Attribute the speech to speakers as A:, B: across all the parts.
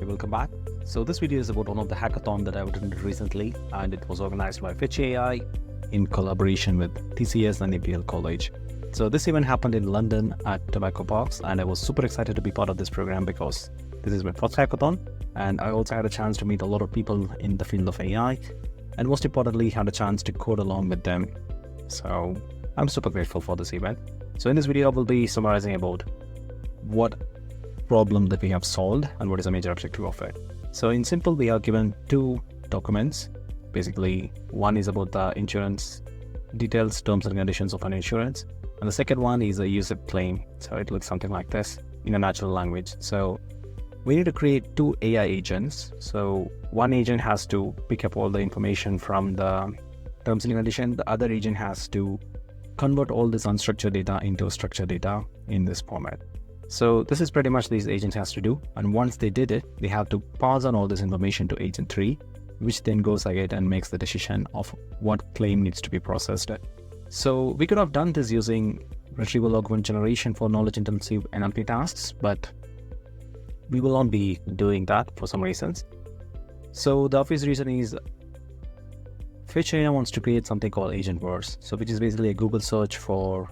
A: welcome back. So this video is about one of the hackathon that I've attended recently, and it was organized by Fetch.AI in collaboration with TCS and APL College. So this event happened in London at Tobacco Parks, and I was super excited to be part of this program because this is my first hackathon, and I also had a chance to meet a lot of people in the field of AI, and most importantly had a chance to code along with them. So I'm super grateful for this event. So in this video, I will be summarizing about what problem that we have solved and what is the major objective of it. So in simple, we are given two documents. Basically, one is about the insurance details, terms and conditions of an insurance, and the second one is a user claim. So it looks something like this in a natural language. So we need to create two AI agents. So one agent has to pick up all the information from the terms and conditions. The other agent has to convert all this unstructured data into structured data in this format. So this is pretty much these agents has to do, and once they did it, they have to pass on all this information to agent 3, which then goes ahead and makes the decision of what claim needs to be processed. So we could have done this using retrieval augment generation for knowledge intensive NLP tasks, but we will not be doing that for some reasons. So the obvious reason is Fetch.AI wants to create something called Agentverse, so which is basically a Google search for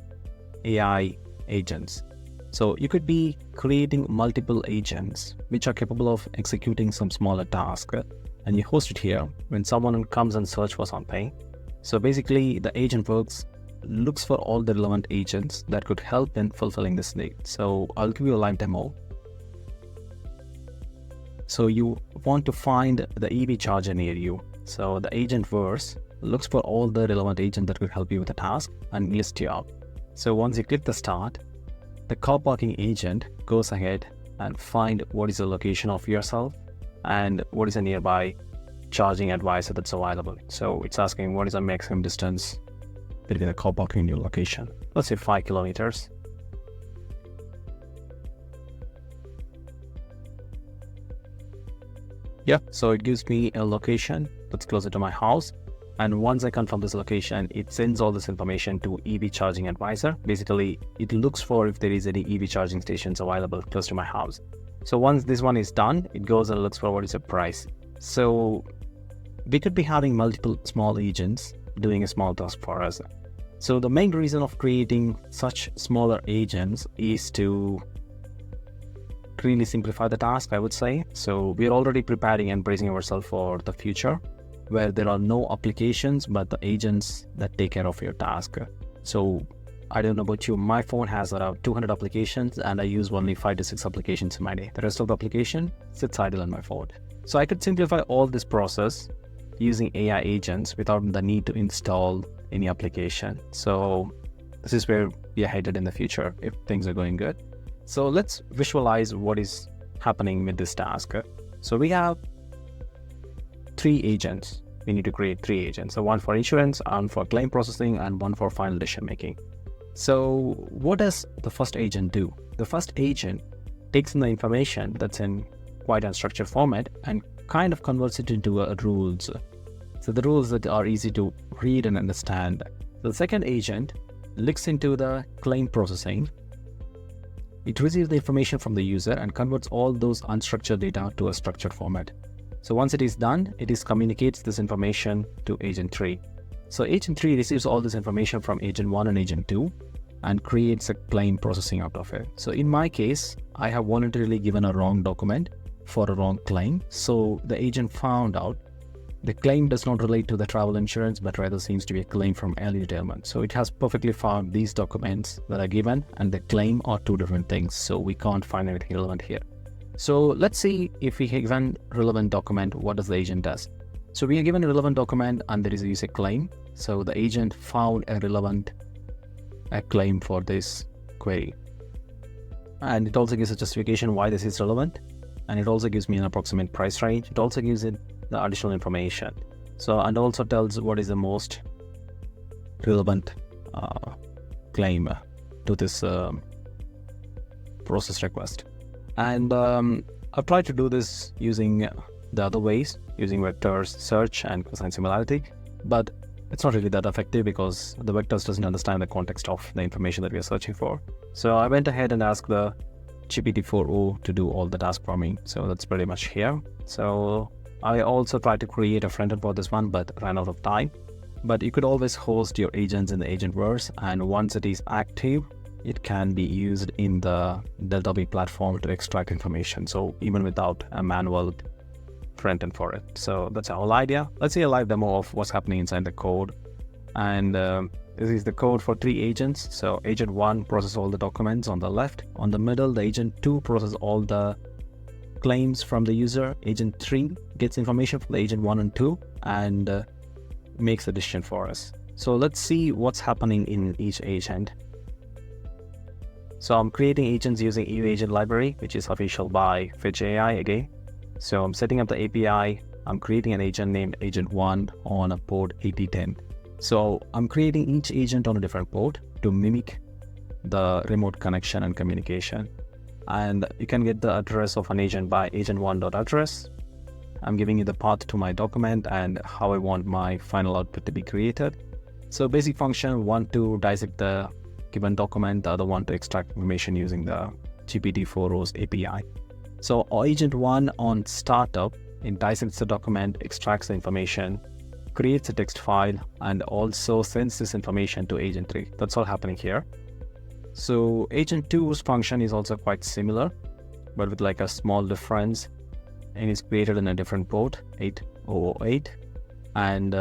A: AI agents. So you could be creating multiple agents which are capable of executing some smaller task, and you host it here when someone comes and search for something. So basically the agent looks for all the relevant agents that could help in fulfilling this need. So I'll give you a live demo. So you want to find the EV charger near you. So the Agentverse looks for all the relevant agents that could help you with the task and list you out. So once you click the start, the car parking agent goes ahead and find what is the location of yourself and what is a nearby charging advisor that's available. So it's asking what is the maximum distance between the car parking and your location. Let's say 5 kilometers. Yeah, so it gives me a location that's closer to my house. And once I confirm this location, it sends all this information to EV charging advisor. Basically, it looks for if there is any EV charging stations available close to my house. So once this one is done, it goes and looks for what is the price. So we could be having multiple small agents doing a small task for us. So the main reason of creating such smaller agents is to really simplify the task, I would say. So we're already preparing and bracing ourselves for the future, where there are no applications but the agents that take care of your task. So I don't know about you, my phone has around 200 applications and I use only 5 to 6 applications in my day. The rest of the application sits idle on my phone. So I could simplify all this process using AI agents without the need to install any application. So this is where we are headed in the future if things are going good. So let's visualize what is happening with this task. So we have 3 agents. We need to create 3 agents. So one for insurance, one for claim processing, and one for final decision making. So what does the first agent do? The first agent takes in the information that's in quite unstructured format and kind of converts it into rules. So the rules that are easy to read and understand. The second agent looks into the claim processing. It receives the information from the user and converts all those unstructured data to a structured format. So once it is done, it communicates this information to agent 3. So agent 3 receives all this information from agent 1 and agent 2 and creates a claim processing out of it. So in my case, I have voluntarily given a wrong document for a wrong claim. So the agent found out the claim does not relate to the travel insurance, but rather seems to be a claim from early retirement. So it has perfectly found these documents that are given and the claim are 2 different things. So we can't find anything relevant here. So let's see if we have given relevant document, what does the agent does? So we are given a relevant document and there is a user claim. So the agent found a relevant claim for this query. And it also gives a justification why this is relevant. And it also gives me an approximate price range. It also gives it the additional information. So, and also tells what is the most relevant claim to this process request. And I've tried to do this using the other ways, using vectors, search, and cosine similarity, but it's not really that effective because the vectors doesn't understand the context of the information that we are searching for. So I went ahead and asked the GPT-4o to do all the tasks for me. So that's pretty much here. So I also tried to create a front end for this one, but ran out of time. But you could always host your agents in the Agentverse, and once it is active, it can be used in the Delta V platform to extract information. So even without a manual front end for it. So that's our whole idea. Let's see a live demo of what's happening inside the code. And this is the code for 3 agents. So agent 1 processes all the documents on the left. On the middle, the agent 2 processes all the claims from the user. Agent 3 gets information from the agent 1 and 2 and makes a decision for us. So let's see what's happening in each agent. So I'm creating agents using uAgent library, which is official by Fetch.AI again. So I'm setting up the API. I'm creating an agent named agent 1 on a port 8010. So I'm creating each agent on a different port to mimic the remote connection and communication. And you can get the address of an agent by agent1.address. I'm giving you the path to my document and how I want my final output to be created. So basic function, one to dissect the given document, the other one to extract information using the GPT-4o's API. So agent 1 on startup, it dissects the document, extracts the information, creates a text file, and also sends this information to agent 3. That's all happening here. So agent 2's function is also quite similar, but with like a small difference, and it's created in a different port, 8008. And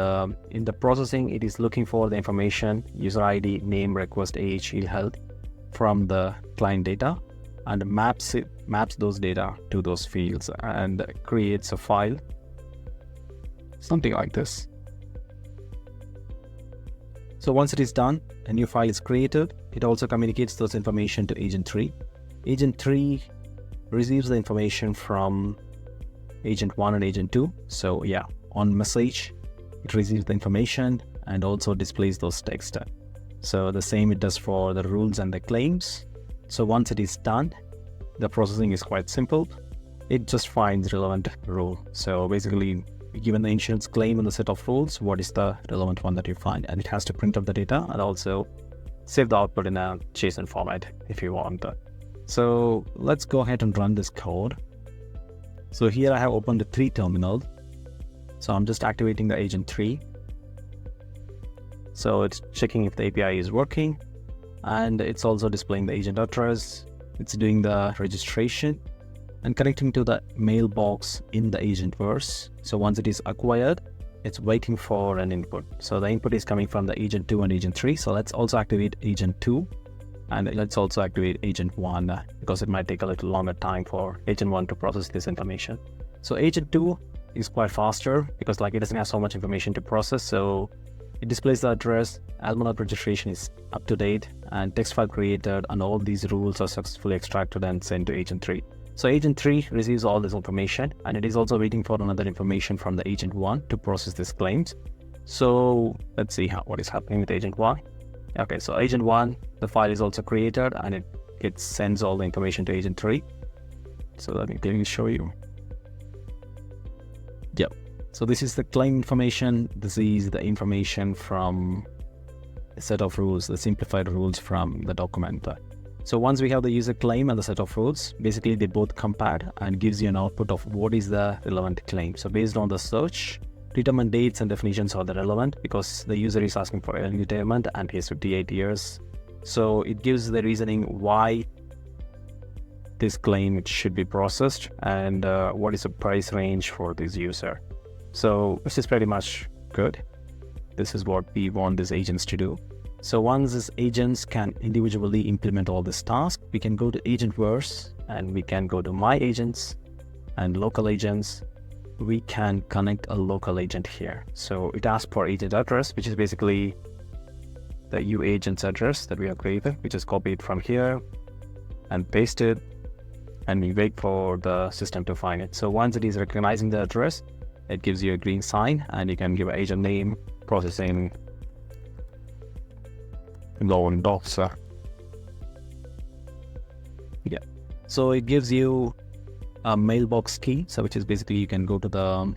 A: in the processing, it is looking for the information, user ID, name, request, age, field health from the client data, and maps those data to those fields and creates a file, something like this. So once it is done, a new file is created. It also communicates those information to agent 3. Agent 3 receives the information from agent 1 and agent 2. So yeah, on message, it receives the information and also displays those text. So the same it does for the rules and the claims. So once it is done, the processing is quite simple. It just finds relevant rule. So basically, given the insurance claim and the set of rules, what is the relevant one that you find? And it has to print up the data and also save the output in a JSON format if you want. So let's go ahead and run this code. So here I have opened the 3 terminals. So I'm just activating the agent 3. So it's checking if the API is working, and it's also displaying the agent address. It's doing the registration and connecting to the mailbox in the Agentverse. So once it is acquired, it's waiting for an input. So the input is coming from the agent 2 and agent 3. So let's also activate agent 2, and let's also activate agent 1 because it might take a little longer time for agent 1 to process this information. So agent 2 is quite faster because like it doesn't have so much information to process. So it displays the address, almanac registration is up to date, and text file created, and all these rules are successfully extracted and sent to agent 3. So agent 3 receives all this information, and it is also waiting for another information from the agent 1 to process these claims. So let's see what is happening with agent 1. Okay, so agent 1, the file is also created and it sends all the information to agent 3. So let me clearly show you. Yep. So this is the claim information. This is the information from a set of rules, the simplified rules from the document. So once we have the user claim and the set of rules, basically they both compare and gives you an output of what is the relevant claim. So based on the search, determine dates and definitions are the relevant because the user is asking for early retirement and he is 58 years. So it gives the reasoning why this claim should be processed and what is the price range for this user. So this is pretty much good. This is what we want these agents to do. So once these agents can individually implement all this task, we can go to Agentverse and we can go to My Agents and Local Agents. We can connect a local agent here. So it asks for agent address, which is basically the uAgent's address that we have created, which is copied from here and pasted, and we wait for the system to find it. So once it is recognizing the address, it gives you a green sign, and you can give an agent name, processing, loan docs. Yeah. So it gives you a mailbox key, so which is basically you can go to the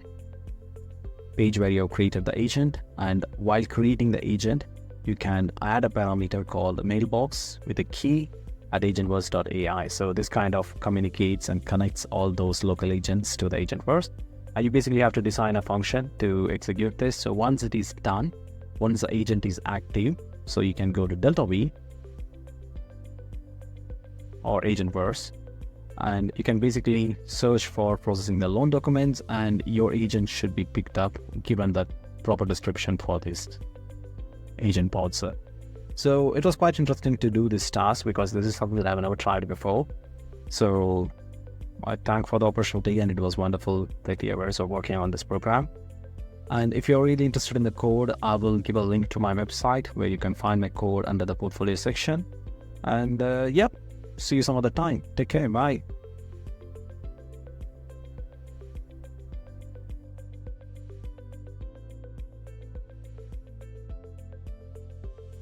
A: page where you have created the agent, and while creating the agent, you can add a parameter called mailbox with a key at agentverse.ai. So this kind of communicates and connects all those local agents to the agentverse. And you basically have to design a function to execute this. So once it is done, once the agent is active, so you can go to Delta V or agentverse, and you can basically search for processing the loan documents, and your agent should be picked up given the proper description for this agent pod. So it was quite interesting to do this task because this is something that I've never tried before. So I thank for the opportunity, and it was wonderful 30 hours of working on this program. And if you're really interested in the code, I will give a link to my website where you can find my code under the portfolio section. And yep, see you some other time. Take care. Bye.